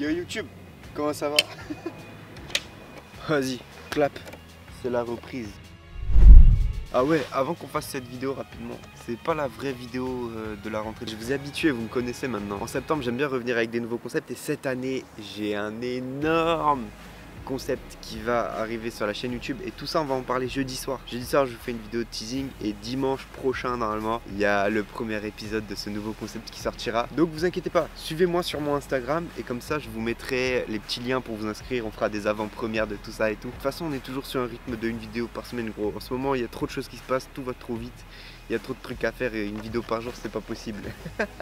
Yo YouTube, comment ça va? Vas-y, clap, c'est la reprise. Ah ouais, avant qu'on fasse cette vidéo rapidement, c'est pas la vraie vidéo de la rentrée. Je vous ai habitué, vous me connaissez maintenant. En septembre, j'aime bien revenir avec des nouveaux concepts et cette année, j'ai un énorme concept qui va arriver sur la chaîne YouTube et tout ça on va en parler jeudi soir. Jeudi soir je vous fais une vidéo de teasing et dimanche prochain normalement il y a le premier épisode de ce nouveau concept qui sortira. Donc vous inquiétez pas, suivez-moi sur mon Instagram et comme ça je vous mettrai les petits liens pour vous inscrire, on fera des avant-premières de tout ça et tout. De toute façon on est toujours sur un rythme de une vidéo par semaine gros. En ce moment il y a trop de choses qui se passent, tout va trop vite. Il y a trop de trucs à faire et une vidéo par jour c'est pas possible.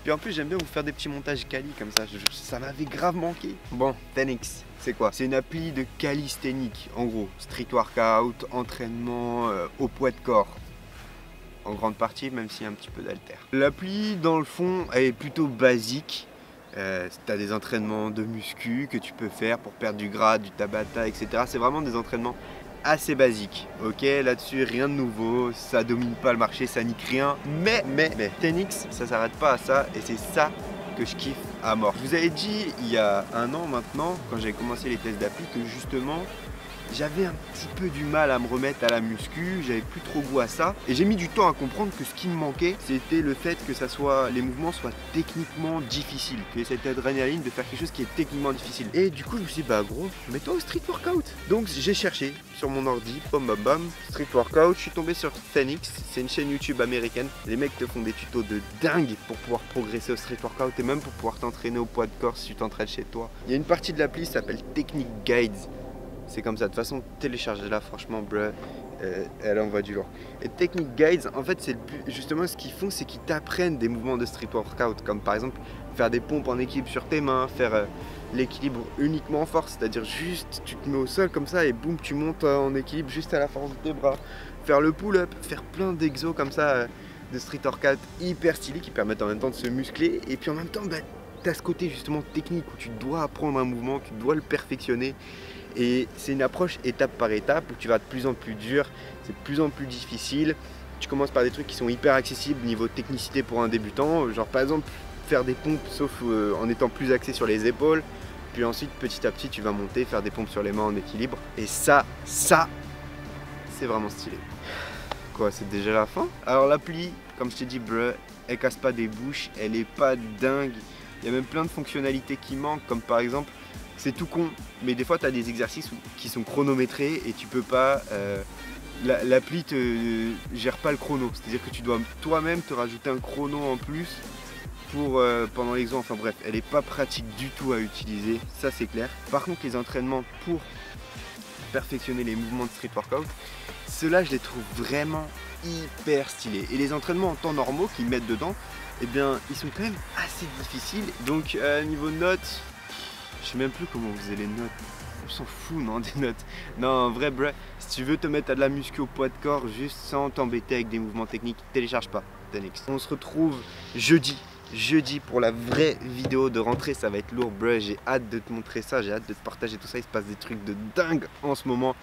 Puis en plus j'aime bien vous faire des petits montages quali comme ça, ça m'avait grave manqué. Bon, 10X, c'est quoi? C'est une appli de calisthénique, en gros, street workout, entraînement au poids de corps. En grande partie, même s'il y a un petit peu d'haltère. L'appli dans le fond elle est plutôt basique. Tu as des entraînements de muscu que tu peux faire pour perdre du gras, du tabata, etc. C'est vraiment des entraînements assez basique, ok, là-dessus rien de nouveau, ça domine pas le marché, ça nique rien, mais 10X ça s'arrête pas à ça et c'est ça que je kiffe à mort. Je vous avais dit il y a un an maintenant, quand j'avais commencé les tests d'appli, que justement j'avais un petit peu du mal à me remettre à la muscu, j'avais plus trop goût à ça et j'ai mis du temps à comprendre que ce qui me manquait c'était le fait que les mouvements soient techniquement difficiles, qu'il y ait cette adrénaline de faire quelque chose qui est techniquement difficile. Et du coup je me suis dit bah gros, mets-toi au street workout. Donc j'ai cherché sur mon ordi, bam bam bam, street workout, je suis tombé sur 10X, c'est une chaîne YouTube américaine. Les mecs te font des tutos de dingue pour pouvoir progresser au street workout et même pour pouvoir t'entraîner au poids de corps si tu t'entraînes chez toi. Il y a une partie de l'appli qui s'appelle Technique Guides. C'est comme ça, de toute façon téléchargez-la franchement bruh, elle envoie du lourd. Et Technique Guides, en fait c'est justement ce qu'ils font, c'est qu'ils t'apprennent des mouvements de street workout, comme par exemple faire des pompes en équilibre sur tes mains, faire l'équilibre uniquement en force, c'est-à-dire juste tu te mets au sol comme ça et boum tu montes en équilibre juste à la force de tes bras. Faire le pull-up, faire plein d'exos comme ça de street workout hyper stylés qui permettent en même temps de se muscler et puis en même temps bah, tu as ce côté justement technique où tu dois apprendre un mouvement, tu dois le perfectionner. Et c'est une approche étape par étape où tu vas de plus en plus dur, c'est de plus en plus difficile. Tu commences par des trucs qui sont hyper accessibles niveau technicité pour un débutant, genre par exemple faire des pompes sauf en étant plus axé sur les épaules. Puis ensuite petit à petit tu vas monter, faire des pompes sur les mains en équilibre. Et ça c'est vraiment stylé. Quoi, c'est déjà la fin? Alors l'appli, comme je t'ai dit bruh, elle casse pas des bouches, elle est pas dingue. Il y a même plein de fonctionnalités qui manquent, comme par exemple, c'est tout con, mais des fois tu as des exercices qui sont chronométrés et tu peux pas, l'appli te gère pas le chrono, c'est-à-dire que tu dois toi-même te rajouter un chrono en plus pour pendant l'exo, enfin bref, elle est pas pratique du tout à utiliser, ça c'est clair. Par contre les entraînements pour perfectionner les mouvements de street workout, ceux-là je les trouve vraiment hyper stylés. Et les entraînements en temps normaux qu'ils mettent dedans, eh bien ils sont quand même assez difficiles. Donc niveau notes, je sais même plus comment on faisait les notes. On s'en fout non des notes. Non en vrai bruh, si tu veux te mettre à de la muscu au poids de corps juste sans t'embêter avec des mouvements techniques, télécharge pas 10X. On se retrouve jeudi pour la vraie vidéo de rentrée, ça va être lourd bruh, j'ai hâte de te montrer ça, j'ai hâte de te partager tout ça, il se passe des trucs de dingue en ce moment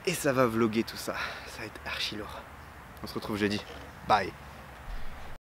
et ça va vloguer tout ça, ça va être archi lourd. On se retrouve jeudi, bye.